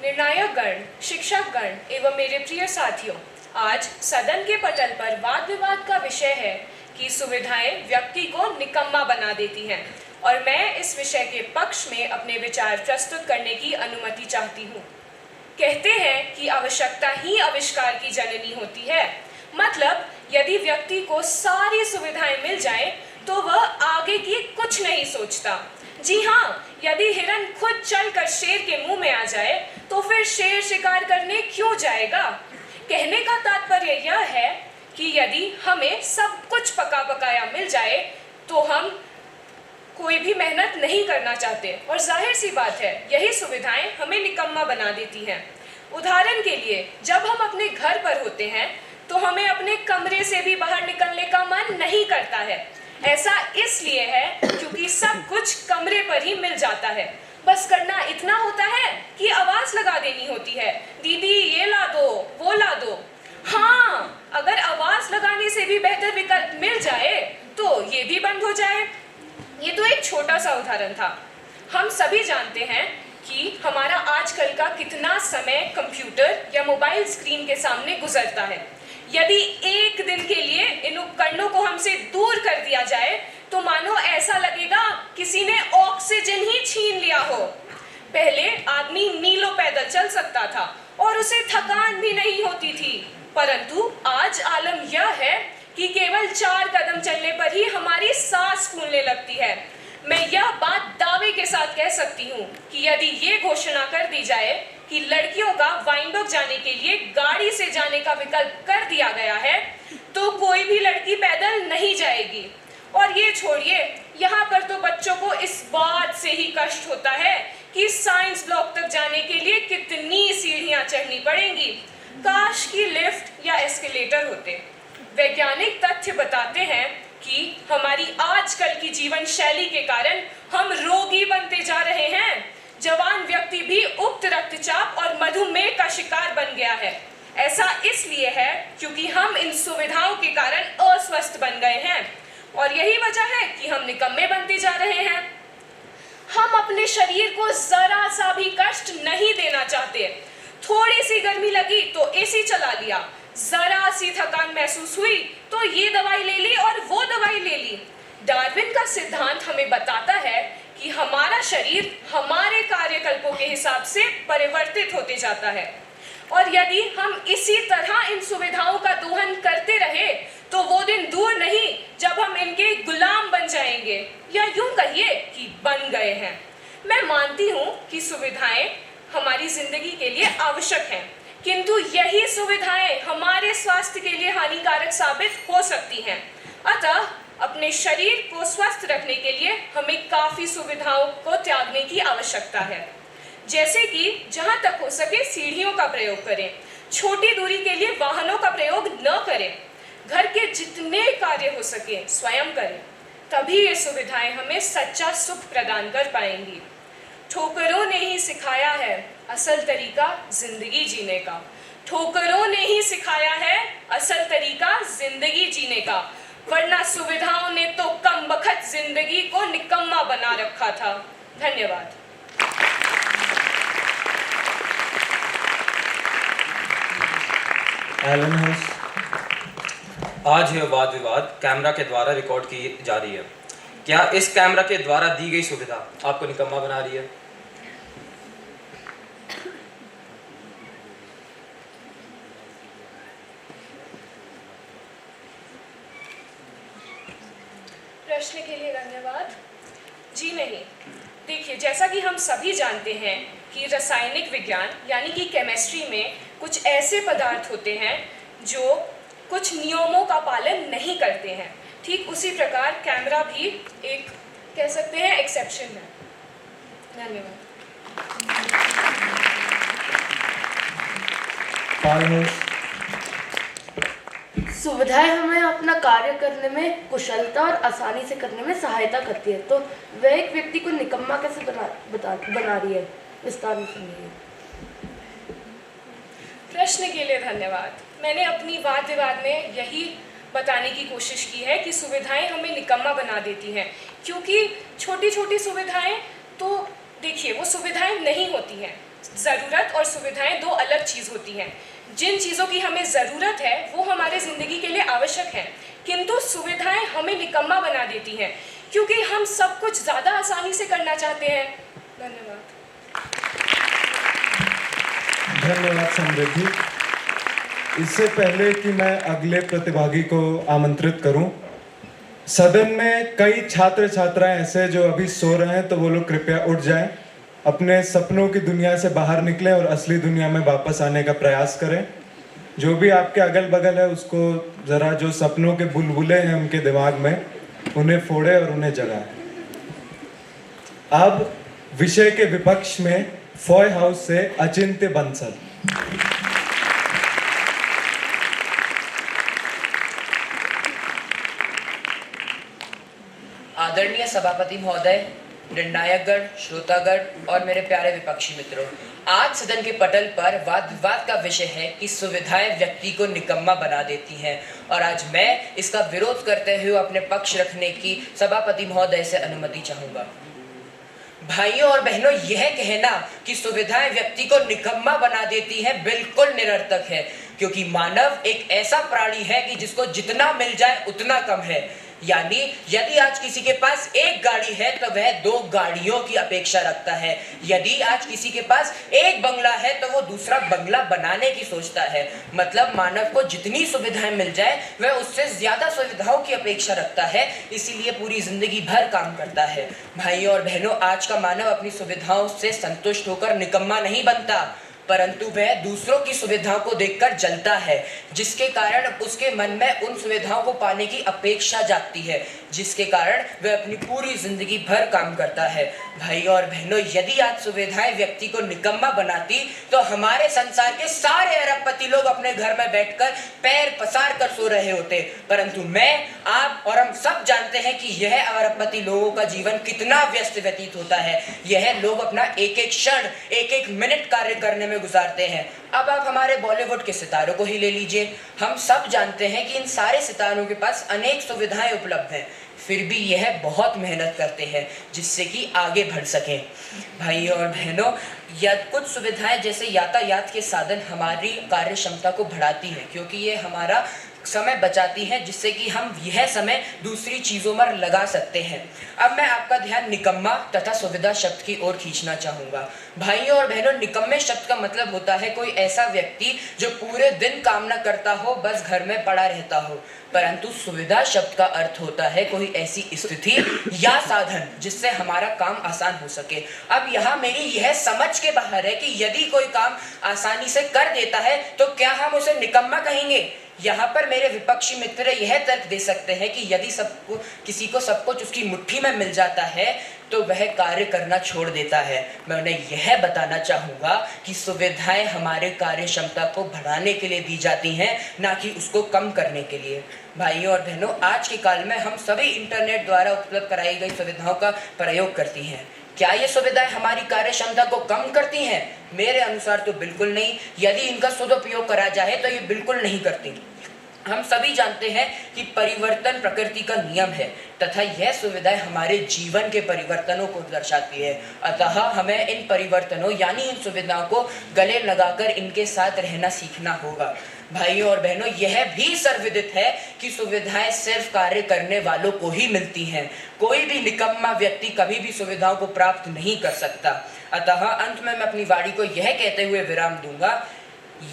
[SPEAKER 7] निर्णायक गण, शिक्षक गण एवं मेरे प्रिय साथियों, आज सदन के पटल पर वाद विवाद का विषय है कि सुविधाएं व्यक्ति को निकम्मा बना देती हैं, और मैं इस विषय के पक्ष में अपने विचार प्रस्तुत करने की अनुमति चाहती हूँ। कहते हैं कि आवश्यकता ही आविष्कार की जननी होती है। मतलब यदि व्यक्ति को सारी सुविधाएं मिल जाएं, तो वह आगे की कुछ नहीं सोचता। जी हाँ, यदि हिरन खुद चलकर शेर के मुंह में आ जाए, तो फिर शेर शिकार करने क्यों जाएगा? कहने का तात्पर्य यह है कि यदि हमें सब कुछ पका पकाया मिल जाए, तो हम कोई भी मेहनत नहीं करना चाहते, और जाहिर सी बात है यही सुविधाएं हमें निकम्मा बना देती हैं। उदाहरण के लिए, जब हम अपने घर पर होते हैं तो हमें अपने कमरे से भी बाहर निकलने का मन नहीं करता है। ऐसा इसलिए है क्योंकि सब कुछ कमरे पर ही मिल जाता है। बस करना इतना होता है कि आवाज लगा देनी होती है, दीदी ये ला दो, वो ला दो। हाँ, अगर आवाज लगाने से भी बेहतर विकल्प मिल जाए तो ये भी बंद हो जाए। ये तो एक छोटा सा उदाहरण था। हम सभी जानते हैं कि हमारा आजकल का कितना समय कंप्यूटर या मोबाइल स्क्रीन के सामने गुजरता है। यदि एक दिन के लिए इन उपकरणों को हमसे दूर कर दिया जाए, तो मानो ऐसा लगेगा किसी ने ऑक्सीजन ही छीन लिया हो। पहले आदमी मीलों पैदल चल सकता था और उसे थकान भी नहीं होती थी, परंतु आज आलम यह है कि केवल 4 कदम चलने पर ही हमारी सांस फूलने लगती है। मैं यह बात दावे के साथ कह सकती हूँ कि यदि ये घोषणा कर दी जाए कि लड़कियों का वाइंडोक जाने के लिए गाड़ी से जाने का विकल्प कर दिया गया है, तो कोई भी लड़की पैदल नहीं जाएगी। और ये छोड़िए, यहाँ पर तो बच्चों को इस बात से ही कष्ट होता है कि साइंस ब्लॉक तक जाने के लिए कितनी सीढ़ियाँ चढ़नी पड़ेंगी। काश की लिफ्ट या एस्केलेटर होते। वैज्ञानिक तथ्य बताते हैं कि हमारी आजकल की जीवन शैली के कारण हम रोगी बनते जा रहे हैं। जवान व्यक्ति भी उच्च रक्तचाप और मधुमेह का शिकार बन गया है। ऐसा इसलिए है क्योंकि हम इन सुविधाओं के कारण अस्वस्थ बन गए हैं और यही वजह है कि हम निकम्मे बनते जा रहे हैं। हम अपने शरीर को जरा सा भी कष्ट नहीं देना चाहते। थोड़ी सी गर्मी लगी तो एसी चला लिया, जरा सी थकान महसूस हुई तो ये दवाई ले ली और वो दवाई ले ली। डार्विन का सिद्धांत हमें बताता है कि हमारा शरीर हमारे कार्यकल्पों के हिसाब से परिवर्तित होते जाता है और यदि हम इसी तरह इन सुविधाओं का दोहन करते रहे तो वो दिन दूर नहीं जब हम इनके गुलाम बन जाएंगे, या यूं कहिए कि बन गए हैं। मैं मानती हूं कि सुविधाएं हमारी जिंदगी के लिए आवश्यक हैं, किंतु यही सुविधाएं हमारे स्वास्थ्य के लिए हानिकारक साबित हो सकती हैं। अतः अपने शरीर को स्वस्थ रखने के लिए हमें काफी सुविधाओं को त्यागने की आवश्यकता है, जैसे कि जहां तक हो सके सीढ़ियों का प्रयोग करें, छोटी दूरी के लिए वाहनों का प्रयोग न करें, घर के जितने कार्य हो सके स्वयं करें, तभी ये सुविधाएं हमें सच्चा सुख प्रदान कर पाएंगी। ठोकरों ने ही सिखाया है असल तरीका जिंदगी जीने का, ठोकरों ने ही सिखाया है असल तरीका जिंदगी जीने का, वरना सुविधाओं ने तो कम बखत जिंदगी को निकम्मा बना रखा था। धन्यवाद।
[SPEAKER 1] Allen House.
[SPEAKER 5] आज यह वाद विवाद कैमरा के द्वारा रिकॉर्ड की जा रही है। क्या इस कैमरा के द्वारा दी गई सुविधा आपको निकम्मा बना रही है?
[SPEAKER 7] प्रश्न के लिए धन्यवाद। जी नहीं, देखिए, जैसा कि हम सभी जानते हैं कि रासायनिक विज्ञान यानी कि केमिस्ट्री में कुछ ऐसे पदार्थ होते हैं जो कुछ नियमों का पालन नहीं करते हैं। ठीक उसी प्रकार कैमरा भी एक, कह सकते हैं, एक्सेप्शन है। धन्यवाद।
[SPEAKER 4] सुविधाएं हमें अपना कार्य करने में कुशलता और आसानी से करने में सहायता करती है, तो वह एक व्यक्ति को निकम्मा कैसे बना रही है, विस्तार में सुनिए।
[SPEAKER 7] प्रश्न के लिए धन्यवाद। मैंने अपनी वाद विवाद में यही बताने की कोशिश की है कि सुविधाएं हमें निकम्मा बना देती हैं, क्योंकि छोटी छोटी सुविधाएं, तो देखिए, वो सुविधाएं नहीं होती हैं। ज़रूरत और सुविधाएं दो अलग चीज़ होती हैं। जिन चीज़ों की हमें ज़रूरत है वो हमारे ज़िंदगी के लिए आवश्यक है, किंतु सुविधाएं हमें निकम्मा बना देती हैं क्योंकि हम सब कुछ ज़्यादा आसानी से करना चाहते हैं। धन्यवाद।
[SPEAKER 1] धन्यवाद समृद्धि। इससे पहले कि मैं अगले प्रतिभागी को आमंत्रित करूं, सदन में कई छात्र छात्राएं ऐसे जो अभी सो रहे हैं, तो वो लोग कृपया उठ जाएं, अपने सपनों की दुनिया से बाहर निकलें और असली दुनिया में वापस आने का प्रयास करें। जो भी आपके अगल बगल है उसको ज़रा, जो सपनों के बुलबुले हैं उनके दिमाग में, उन्हें फोड़े और उन्हें जगाएं। अब विषय के विपक्ष में फॉय हाउस से अचिंत्य बंसल।
[SPEAKER 3] आदरणीय सभापति महोदय, निर्णायकगण, श्रोतागण और मेरे प्यारे विपक्षी मित्रों, आज सदन के पटल पर वाद विवाद का विषय है कि सुविधाएं व्यक्ति को निकम्मा बना देती हैं, और आज मैं इसका विरोध करते हुए अपने पक्ष रखने की सभापति महोदय से अनुमति चाहूंगा। भाइयों और बहनों, यह कहना कि सुविधाएं व्यक्ति को निकम्मा बना देती हैं बिल्कुल निरर्थक है, क्योंकि मानव एक ऐसा प्राणी है कि जिसको जितना मिल जाए उतना कम है। यानी यदि आज किसी के पास एक गाड़ी है तो वह 2 गाड़ियों की अपेक्षा रखता है। यदि आज किसी के पास एक बंगला है तो वो दूसरा बंगला बनाने की सोचता है। मतलब मानव को जितनी सुविधाएं मिल जाए वह उससे ज्यादा सुविधाओं की अपेक्षा रखता है, इसीलिए पूरी जिंदगी भर काम करता है। भाइयों और बहनों, आज का मानव अपनी सुविधाओं से संतुष्ट होकर निकम्मा नहीं बनता, परंतु वह दूसरों की सुविधाओं को देखकर जलता है, जिसके कारण उसके मन में उन सुविधाओं को पाने की अपेक्षा जागती है, जिसके कारण वह अपनी पूरी जिंदगी भर काम करता है। भाइयों और बहनों, यदि आज सुविधाएं व्यक्ति को निकम्मा बनाती तो हमारे संसार के सारे अरबपति लोग अपने घर में बैठकर पैर पसार कर सो रहे होते, परंतु मैं, आप और हम सब जानते हैं कि यह अरबपति लोगों का जीवन कितना व्यस्त व्यतीत होता है। यह लोग अपना एक एक क्षण, एक एक मिनट कार्य करने में गुजारते हैं। अब आप हमारे बॉलीवुड के सितारों को ही ले लीजिए, हम सब जानते हैं कि इन सारे सितारों के पास अनेक सुविधाएं उपलब्ध हैं, फिर भी यह बहुत मेहनत करते हैं जिससे कि आगे बढ़ सकें। भाइयों और बहनों, या कुछ सुविधाएं जैसे यातायात के साधन हमारी कार्य क्षमता को बढ़ाती हैं, क्योंकि ये हमारा समय बचाती हैं, जिससे कि हम यह समय दूसरी चीज़ों में लगा सकते हैं। अब मैं आपका ध्यान निकम्मा तथा सुविधा शब्द की ओर खींचना चाहूँगा। भाइयों और बहनों, निकम्मे शब्द का मतलब होता है कोई ऐसा व्यक्ति जो पूरे दिन काम न करता हो, बस घर में पड़ा रहता हो। परंतु सुविधा शब्द का अर्थ होता है कोई ऐसी स्थिति या साधन जिससे हमारा काम आसान हो सके। अब यहाँ मेरी यह समझ के बाहर है कि यदि कोई काम आसानी से कर देता है तो क्या हम उसे निकम्मा कहेंगे? यहाँ पर मेरे विपक्षी मित्र यह तर्क दे सकते हैं कि यदि किसी को सब कुछ उसकी मुट्ठी में मिल जाता है तो वह कार्य करना छोड़ देता है। मैं उन्हें यह बताना चाहूँगा कि सुविधाएं हमारे कार्य क्षमता को बढ़ाने के लिए दी जाती हैं, ना कि उसको कम करने के लिए। भाइयों और बहनों, आज के काल में हम सभी इंटरनेट द्वारा उपलब्ध कराई गई सुविधाओं का प्रयोग करती हैं। क्या ये सुविधाएं हमारी कार्य क्षमता को कम करती हैं? मेरे अनुसार तो बिल्कुल नहीं। यदि इनका सदुपयोग करा जाए तो ये बिल्कुल नहीं करती। हम सभी जानते हैं कि परिवर्तन प्रकृति का नियम है तथा यह सुविधाएं हमारे जीवन के परिवर्तनों को दर्शाती है। अतः हमें इन परिवर्तनों यानी इन सुविधाओं को गले लगाकर इनके साथ रहना सीखना होगा। भाइयों और बहनों, यह भी सर्वविदित है कि सुविधाएं सिर्फ कार्य करने वालों को ही मिलती हैं। कोई भी निकम्मा व्यक्ति कभी भी सुविधाओं को प्राप्त नहीं कर सकता। अतः अंत में मैं अपनी वाणी को यह कहते हुए विराम दूंगा,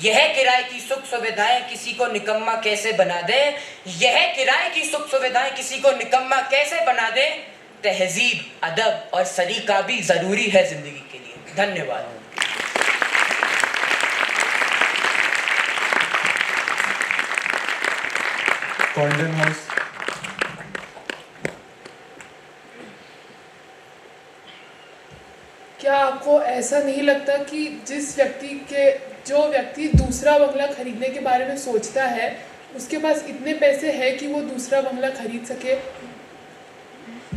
[SPEAKER 3] यह किराए की सुख सुविधाएं किसी को निकम्मा कैसे बना दे, यह किराए की सुख सुविधाएं किसी को निकम्मा कैसे बना दे। तहजीब, अदब और सलीका भी जरूरी है जिंदगी के लिए। धन्यवाद।
[SPEAKER 1] Condon house.
[SPEAKER 8] क्या आपको ऐसा नहीं लगता कि जो व्यक्ति दूसरा बंगला खरीदने के बारे में सोचता है, उसके पास इतने पैसे हैं कि वो दूसरा बंगला खरीद सके?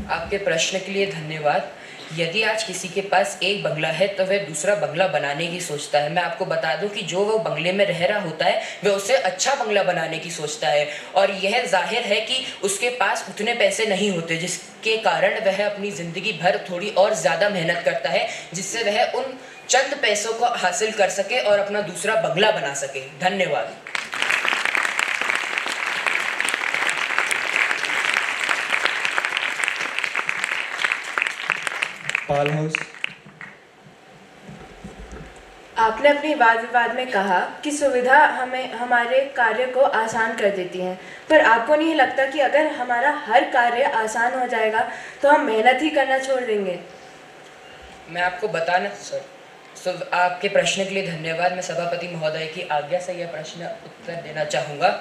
[SPEAKER 3] आपके प्रश्न के लिए धन्यवाद। यदि आज किसी के पास एक बंगला है तो वह दूसरा बंगला बनाने की सोचता है। मैं आपको बता दूं कि जो वो बंगले में रह रहा होता है वह उससे अच्छा बंगला बनाने की सोचता है, और यह जाहिर है कि उसके पास उतने पैसे नहीं होते, जिसके कारण वह अपनी ज़िंदगी भर थोड़ी और ज़्यादा मेहनत करता है, जिससे वह उन चंद पैसों को हासिल कर सके और अपना दूसरा बंगला बना सके। धन्यवाद।
[SPEAKER 1] पाल हाउस।
[SPEAKER 10] आपने अपनी वाद विवाद में कहा कि सुविधा हमें हमारे कार्य को आसान कर देती हैं, पर आपको नहीं लगता कि अगर हमारा हर कार्य आसान हो जाएगा तो हम मेहनत ही करना छोड़ देंगे?
[SPEAKER 3] मैं आपको बताना आपके प्रश्न के लिए धन्यवाद। मैं सभापति महोदय की आज्ञा से यह प्रश्न उत्तर देना चाहूँगा।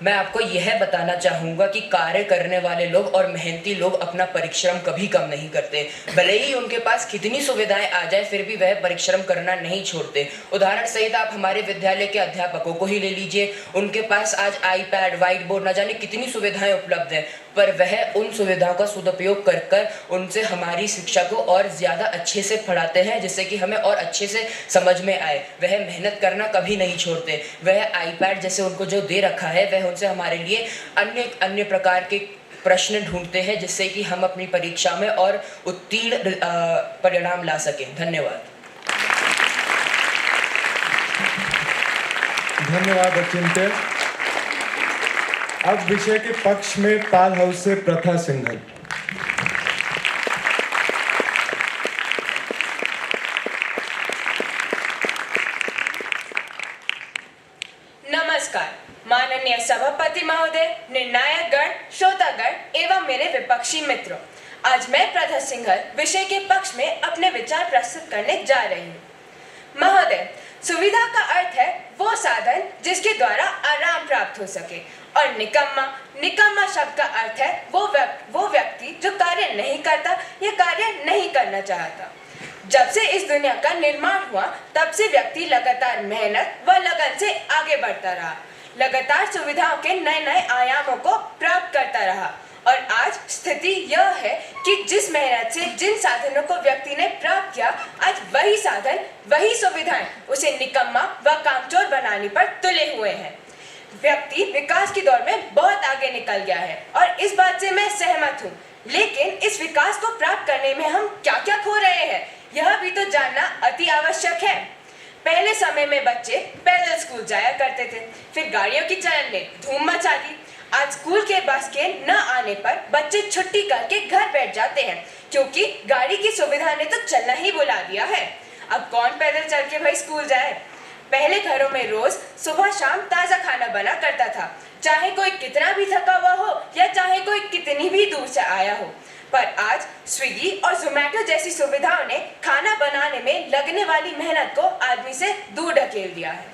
[SPEAKER 3] मैं आपको यह बताना चाहूँगा कि कार्य करने वाले लोग और मेहनती लोग अपना परिश्रम कभी कम नहीं करते। भले ही उनके पास कितनी सुविधाएं आ जाए फिर भी वह परिश्रम करना नहीं छोड़ते। उदाहरण सहित आप हमारे विद्यालय के अध्यापकों को ही ले लीजिए। उनके पास आज आईपैड, व्हाइट बोर्ड, न जाने कितनी सुविधाएं उपलब्ध हैं, पर वह उन सुविधाओं का सदुपयोग कर कर उनसे हमारी शिक्षा को और ज़्यादा अच्छे से पढ़ाते हैं, जिससे कि हमें और अच्छे से समझ में आए। वह मेहनत करना कभी नहीं छोड़ते। वह आईपैड जैसे उनको जो दे रखा है वह उनसे हमारे लिए अन्य प्रकार के प्रश्न ढूंढते हैं, जिससे कि हम अपनी परीक्षा में और उत्तीर्ण परिणाम ला सकें। धन्यवाद।
[SPEAKER 1] धन्यवाद अचिंत्य। अब विषय के पक्ष में पाल हाउस से प्रथा सिंघल।
[SPEAKER 11] नमस्कार माननीय सभापति महोदय, निर्णायक गण, श्रोतागण एवं मेरे विपक्षी मित्रों। आज मैं प्रथा सिंघल विषय के पक्ष में अपने विचार प्रस्तुत करने जा रही हूँ। महोदय, सुविधा का अर्थ है वो साधन जिसके द्वारा आराम प्राप्त हो सके, और निकम्मा शब्द का अर्थ है वो व्यक्ति जो कार्य नहीं करता या कार्य नहीं करना चाहता। जब से इस दुनिया का निर्माण हुआ तब से व्यक्ति लगातार मेहनत व लगन से आगे बढ़ता रहा, लगातार सुविधाओं के नए नए आयामों को प्राप्त करता रहा और आज स्थिति यह है कि जिस मेहनत से जिन साधनों को व्यक्ति ने प्राप्त किया, आज वही साधन, वही सुविधाएं उसे निकम्मा व कामचोर बनाने पर तुले हुए हैं। व्यक्ति विकास की दौड़ में बहुत आगे निकल गया है और इस बात से मैं सहमत हूँ, लेकिन इस विकास को प्राप्त करने में हम क्या क्या खो रहे हैं, यह भी तो जानना अति आवश्यक है। पहले समय में बच्चे पैदल स्कूल जाया करते थे, फिर गाड़ियों की चलन ने धूम मचा दी। आज स्कूल के बस के न आने पर बच्चे छुट्टी करके घर बैठ जाते हैं, क्योंकि गाड़ी की सुविधा ने तो चलना ही बुला दिया है। अब कौन पैदल चल के भाई स्कूल जाए। पहले घरों में रोज सुबह शाम ताजा खाना बना करता था, चाहे कोई कितना भी थका हुआ हो या चाहे कोई कितनी भी दूर से आया हो। पर आज स्विगी और जोमेटो जैसी सुविधाओं ने खाना बनाने में लगने वाली मेहनत को आदमी से दूर ढकेल दिया है।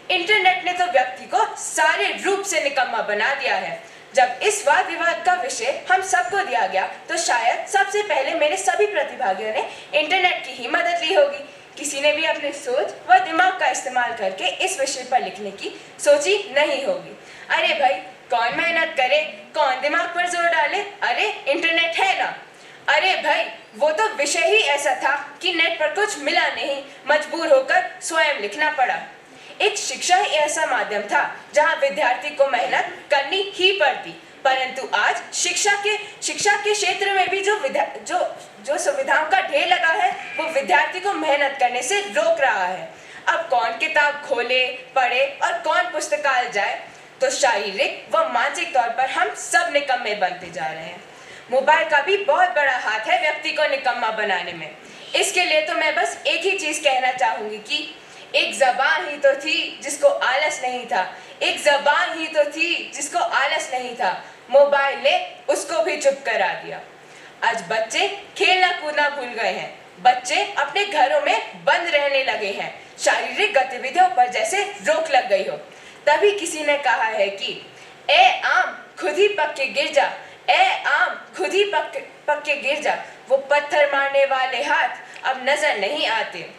[SPEAKER 11] इंटरनेट ने तो व्यक्ति को सारे रूप से निकम्मा बना दिया है। जब इस वाद विवाद का विषय हम सबको दिया गया तो शायद सबसे पहले मेरे सभी प्रतिभागियों ने इंटरनेट की ही मदद ली होगी। किसी ने भी अपनी सोच व दिमाग का इस्तेमाल करके इस विषय पर लिखने की सोची नहीं होगी। अरे भाई, कौन मेहनत करे, कौन दिमाग पर जोर डाले, अरे इंटरनेट है ना। अरे भाई, वो तो विषय ही ऐसा था कि नेट पर कुछ मिला नहीं, मजबूर होकर स्वयं लिखना पड़ा। एक शिक्षा ही ऐसा माध्यम था जहां विद्यार्थी को मेहनत करनी ही पड़ती, परंतु आज शिक्षा के क्षेत्र में भी जो सुविधाओं का ढेर लगा है, वो विद्यार्थी को मेहनत करने से रोक रहा है। अब कौन किताब खोले, पढ़े और कौन पुस्तकालय जाए, तो शारीरिक व मानसिक तौर पर हम सब निकम्मे बनते जा रहे हैं। मोबाइल का भी बहुत बड़ा हाथ है व्यक्ति को निकम्मा बनाने में। इसके लिए तो मैं बस एक ही चीज कहना चाहूंगी कि एक जबान ही तो थी जिसको आलस नहीं था, एक जबान ही तो थी जिसको आलस नहीं था, मोबाइल ने उसको भी चुप करा दिया। आज बच्चे खेलना कूदना भूल गए हैं, बच्चे अपने घरों में बंद रहने लगे हैं, शारीरिक गतिविधियों पर जैसे रोक लग गई हो। तभी किसी ने कहा है कि ए आम खुद ही पक के गिर जा, ए आम खुद ही पक के गिर जा, वो पत्थर मारने वाले हाथ अब नजर नहीं आते।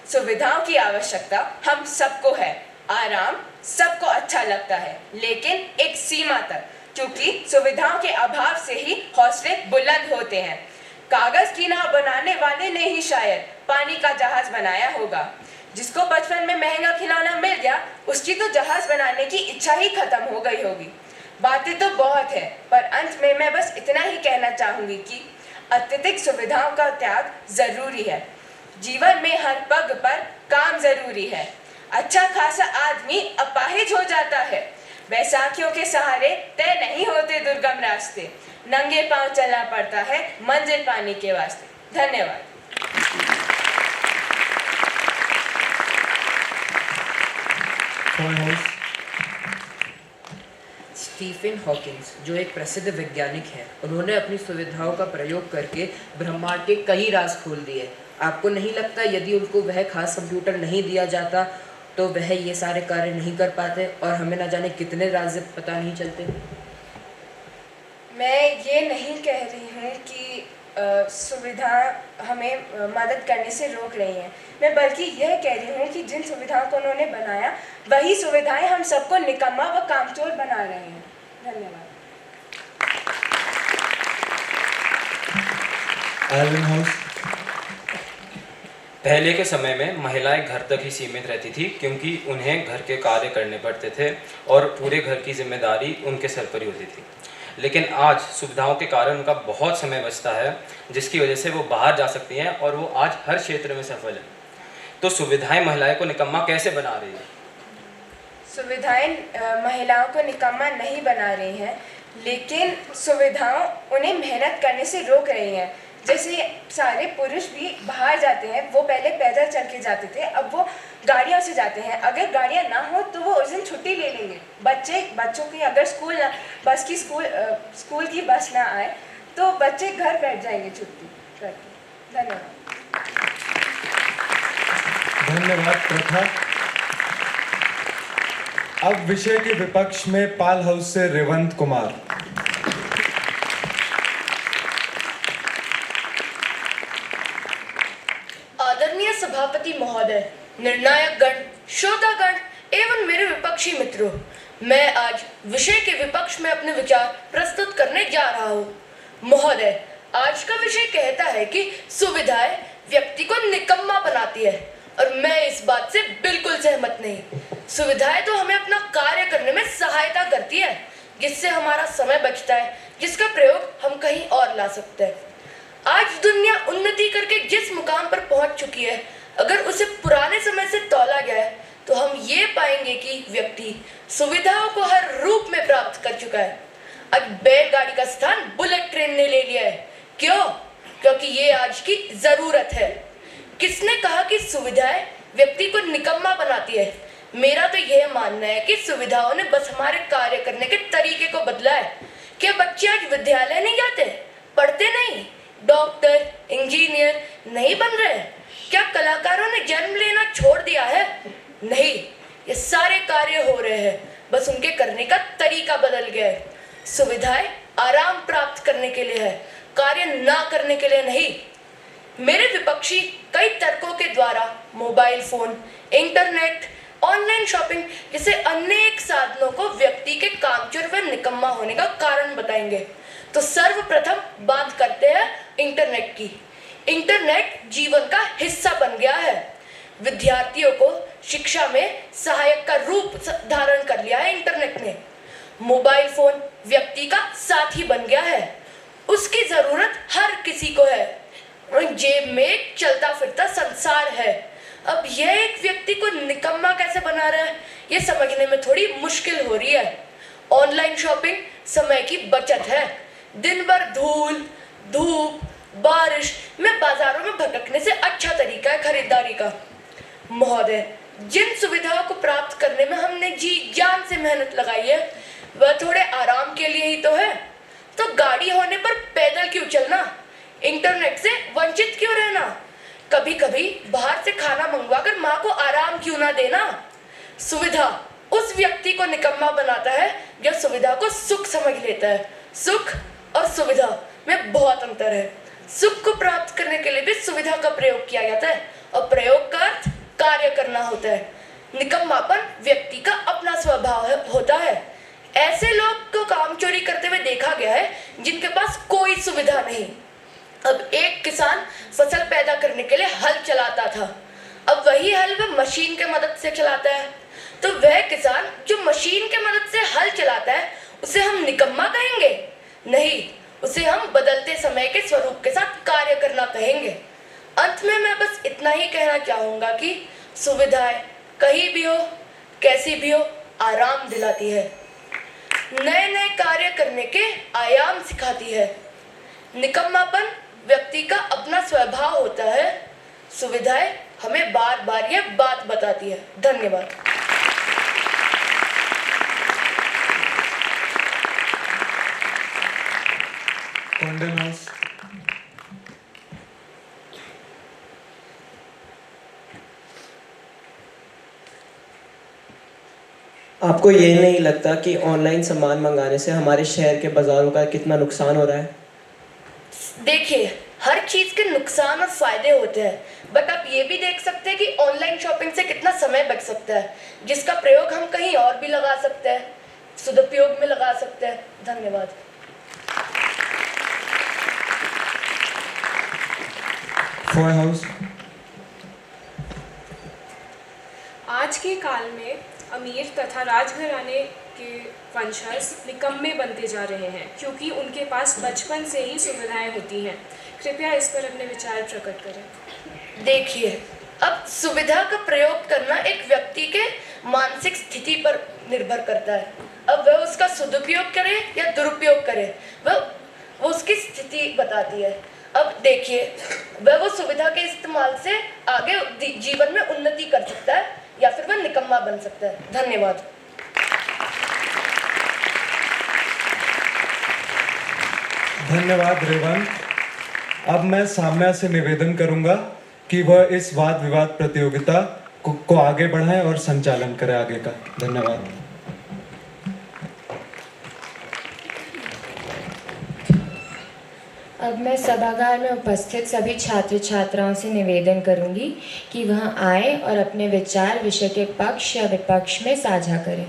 [SPEAKER 11] सुविधाओं की आवश्यकता हम सबको है, आराम सबको अच्छा लगता है, लेकिन एक सीमा तक, क्योंकि सुविधाओं के अभाव से ही हौसले बुलंद होते हैं। कागज की नाव बनाने वाले ने ही शायद पानी का जहाज बनाया होगा। जिसको बचपन में महंगा खिलौना मिल गया, उसकी तो जहाज बनाने की इच्छा ही खत्म हो गई होगी। बातें तो बहुत है, पर अंत में मैं बस इतना ही कहना चाहूंगी कि अत्यधिक सुविधाओं का त्याग जरूरी है। जीवन में हर पग पर काम जरूरी है। अच्छा खासा आदमी अपाहिज हो जाता है, बैसाखियों के सहारे तय नहीं होते दुर्गम रास्ते, नंगे पांव चलना पड़ता है मंजिल पाने के वास्ते। धन्यवाद।
[SPEAKER 3] स्टीफन हॉकिंस, जो एक प्रसिद्ध वैज्ञानिक हैं, उन्होंने अपनी सुविधाओं का प्रयोग करके ब्रह्मांड के कई राज खोल दिए। आपको नहीं लगता यदि उनको वह खास कंप्यूटर नहीं दिया जाता तो वह ये सारे कार्य नहीं कर पाते और हमें न जाने कितने राज पता नहीं चलते?
[SPEAKER 10] मैं ये नहीं कह रही हूँ कि सुविधा हमें मदद करने से रोक रही हैं, मैं बल्कि यह कह रही हूँ कि जिन सुविधाओं को उन्होंने बनाया, वही सुविधाएं हम सबको निकम्मा व कामचोर बना रहे हैं। धन्यवाद।
[SPEAKER 5] पहले के समय में महिलाएं घर तक ही सीमित रहती थी, क्योंकि उन्हें घर के कार्य करने पड़ते थे और पूरे घर की जिम्मेदारी उनके सर पर ही होती थी। लेकिन आज सुविधाओं के कारण उनका बहुत समय बचता है, जिसकी वजह से वो बाहर जा सकती हैं और वो आज हर क्षेत्र में सफल है। तो सुविधाएं महिलाएं को निकम्मा कैसे बना रही है?
[SPEAKER 10] सुविधाएं महिलाओं को निकम्मा नहीं बना रही हैं, लेकिन सुविधाओं उन्हें मेहनत करने से रोक रही हैं। जैसे सारे पुरुष भी बाहर जाते हैं, वो पहले पैदल चल के जाते थे, अब वो गाड़ियों से जाते हैं। अगर गाड़ियाँ ना हो तो वो उस दिन छुट्टी ले लेंगे। बच्चों की अगर स्कूल की बस ना आए तो बच्चे घर बैठ जाएंगे छुट्टी करके।
[SPEAKER 1] धन्यवाद प्रथा। अब विषय के विपक्ष में पाल हाउस से रेवंत कुमार।
[SPEAKER 4] आदरणीय सभापति महोदय, निर्णायक गण, श्रोतागण एवं मेरे विपक्षी मित्रों, मैं आज विषय के विपक्ष में अपने विचार प्रस्तुत करने जा रहा हूँ। महोदय, आज का विषय कहता है कि सुविधाएं व्यक्ति को निकम्मा बनाती है, और मैं इस बात से बिल्कुल सहमत नहीं। सुविधाएं तो हमें अपना कार्य करने में सहायता करती है, जिससे हमारा समय बचता है, जिसका प्रयोग हम कहीं और ला सकते हैं। आज दुनिया उन्नति करके जिस मुकाम पर पहुंच चुकी है, अगर उसे पुराने समय से तौला गया है तो हम ये पाएंगे कि व्यक्ति सुविधाओं को हर रूप में प्राप्त कर चुका है। आज बैलगाड़ी का स्थान बुलेट ट्रेन ने ले लिया है। क्यों? क्योंकि ये आज की जरूरत है। किसने कहा कि सुविधाएं व्यक्ति को निकम्मा बनाती है? मेरा तो यह मानना है कि सुविधाओं ने बस हमारे कार्य करने के तरीके को बदला है। क्या बच्चे आज विद्यालय नहीं जाते, पढ़ते नहीं, डॉक्टर, इंजीनियर नहीं बन रहे? क्या कलाकारों ने जन्म लेना छोड़ दिया है? नहीं, ये सारे कार्य हो रहे हैं, बस उनके करने का तरीका बदल गया है। सुविधाएं आराम प्राप्त करने के लिए है, कार्य ना करने के लिए नहीं। मेरे विपक्षी कई तर्कों के द्वारा mobile phone, internet, online shopping जैसे अनेक साधनों को व्यक्ति के कामचोर व निकम्मा होने का कारण बताएंगे। तो सर्वप्रथम बात करते हैं इंटरनेट की। इंटरनेट जीवन का हिस्सा बन गया है। विद्यार्थियों को शिक्षा में सहायक का रूप धारण कर लिया है इंटरनेट ने। मोबाइल फोन व्यक्ति का साथी बन गया है। उसकी जरूरत हर किसी को है। जेब में एक चलता फिरता संसार है। अब यह एक व्यक्ति को निकम्मा कैसे बना रहा है, यह समझने में थोड़ी मुश्किल हो रही है। ऑनलाइन शॉपिंग समय की बचत है। दिन भर धूल, धूप, बारिश में बाजारों में भटकने से अच्छा तरीका है खरीदारी का। महोदय, जिन सुविधाओं को प्राप्त करने में हमने जी जान से मेहनत लगाई है, वह थोड़े आराम के लिए ही तो है। तो गाड़ी होने पर पैदल क्यों चलना? इंटरनेट से वंचित क्यों रहना? कभी कभी बाहर से खाना मंगवाकर माँ को आराम क्यों ना देना? सुविधा उस व्यक्ति को निकम्मा बनाता है जो सुविधा को सुख समझ लेता है। सुख और सुविधा में बहुत अंतर है। सुख को प्राप्त करने के लिए भी सुविधा का प्रयोग किया जाता है, और प्रयोग का अर्थ कार्य करना होता है। निकम्मापन व्यक्ति का अपना स्वभाव होता है। ऐसे लोग को काम चोरी करते हुए देखा गया है जिनके पास कोई सुविधा नहीं। अब एक किसान फसल पैदा करने के लिए हल चलाता था, अब वही हल वह मशीन के मदद से चलाता है। तो वह किसान जो मशीन के मदद से हल चलाता है, उसे हम निकम्मा कहेंगे? नहीं, उसे हम बदलते समय के स्वरूप के साथ कार्य करना कहेंगे। अंत में मैं बस इतना ही कहना चाहूंगा कि सुविधाएं कहीं भी हो, कैसी भी हो, आराम दिलाती है, नए नए कार्य करने के आयाम सिखाती है। निकम्मापन व्यक्ति का अपना स्वभाव होता है। सुविधाएं हमें बार बार यह बात बताती है। धन्यवाद।
[SPEAKER 1] Condon house.
[SPEAKER 6] आपको ये नहीं लगता कि ऑनलाइन सामान मंगाने से हमारे शहर के बाजारों का कितना नुकसान हो रहा है?
[SPEAKER 4] देखिए, हर चीज के नुकसान और फायदे होते हैं, बट आप ये भी देख सकते हैं कि ऑनलाइन शॉपिंग से कितना समय बच सकता है, जिसका प्रयोग हम कहीं और भी लगा सकते हैं, सदुपयोग में लगा सकते हैं। धन्यवाद।
[SPEAKER 1] Foy house.
[SPEAKER 7] आज के काल में अमीर तथा राजघराने के वंशज निकम्मे बनते जा रहे हैं, क्योंकि उनके पास बचपन से ही सुविधाएं होती हैं। कृपया इस पर अपने विचार प्रकट करें।
[SPEAKER 4] देखिए, अब सुविधा का प्रयोग करना एक व्यक्ति के मानसिक स्थिति पर निर्भर करता है। अब वह उसका सदुपयोग करे या दुरुपयोग करे, वह उसकी स्थिति बताती है। अब देखिए, वह वो सुविधा के इस्तेमाल से आगे जीवन में उन्नति कर सकता है या फिर वह निकम्मा बन सकता है। धन्यवाद।
[SPEAKER 1] धन्यवाद रेवंत। अब मैं साम्या से निवेदन करूंगा कि वह इस वाद विवाद प्रतियोगिता को आगे बढ़ाएं और संचालन करें आगे का। धन्यवाद।
[SPEAKER 10] अब मैं सभागार में उपस्थित सभी छात्र छात्राओं से निवेदन करूंगी कि वह आए और अपने विचार विषय के पक्ष या विपक्ष में साझा करें।